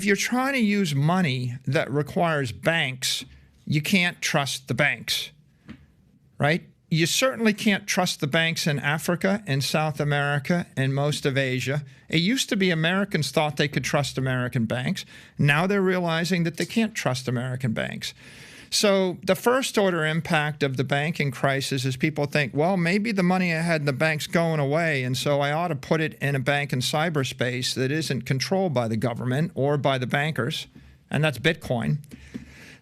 If you're trying to use money that requires banks, you can't trust the banks, right? You certainly can't trust the banks in Africa and South America and most of Asia. It used to be Americans thought they could trust American banks. Now they're realizing that they can't trust American banks. So the first order impact of the banking crisis is people think, well, maybe the money I had in the bank's going away, and so I ought to put it in a bank in cyberspace that isn't controlled by the government or by the bankers, and that's Bitcoin.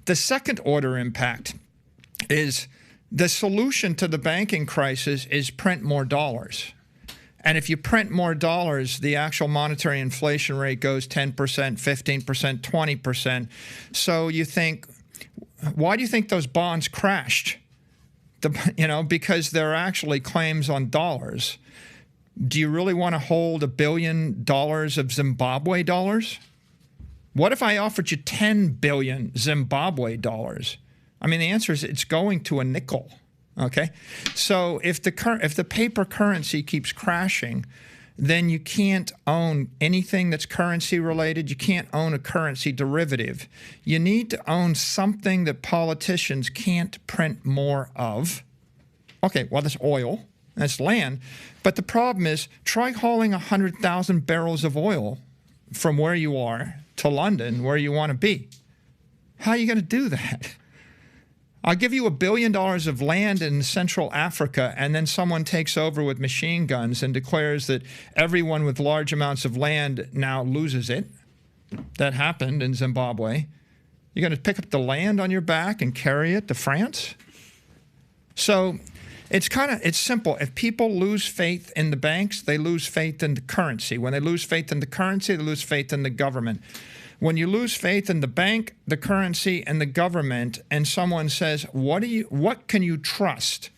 The second order impact is the solution to the banking crisis is print more dollars. And if you print more dollars, the actual monetary inflation rate goes 10%, 15%, 20%. So you think, why do you think those bonds crashed? Because they're actually claims on dollars. Do you really want to hold $1 billion of Zimbabwe dollars? What if I offered you 10 billion Zimbabwe dollars? I mean, the answer is it's going to a nickel, okay? So if the paper currency keeps crashing, then you can't own anything that's currency related. You can't own a currency derivative. You need to own something that politicians can't print more of. Okay, well, that's oil, that's land. But the problem is, try hauling 100,000 barrels of oil from where you are to London, where you want to be. How are you going to do that? I'll give you $1 billion of land in Central Africa, and then someone takes over with machine guns and declares that everyone with large amounts of land now loses it. That happened in Zimbabwe. You're going to pick up the land on your back and carry it to France? So it's simple. If people lose faith in the banks, they lose faith in the currency. When they lose faith in the currency, they lose faith in the government. When you lose faith in the bank, the currency, and the government, and someone says, what can you trust?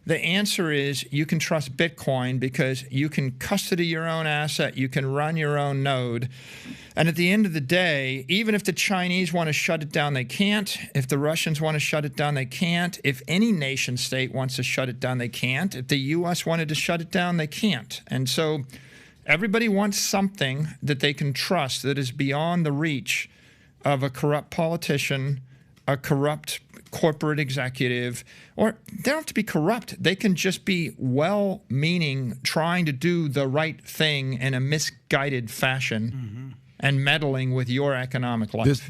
The answer is you can trust Bitcoin because you can custody your own asset, you can run your own node. And at the end of the day, even if the Chinese want to shut it down, they can't. If the Russians want to shut it down, they can't. If any nation state wants to shut it down, they can't. If the U.S. wanted to shut it down, they can't. And so everybody wants something that they can trust that is beyond the reach of a corrupt politician, a corrupt corporate executive, or they don't have to be corrupt. They can just be well-meaning, trying to do the right thing in a misguided fashion and meddling with your economic life.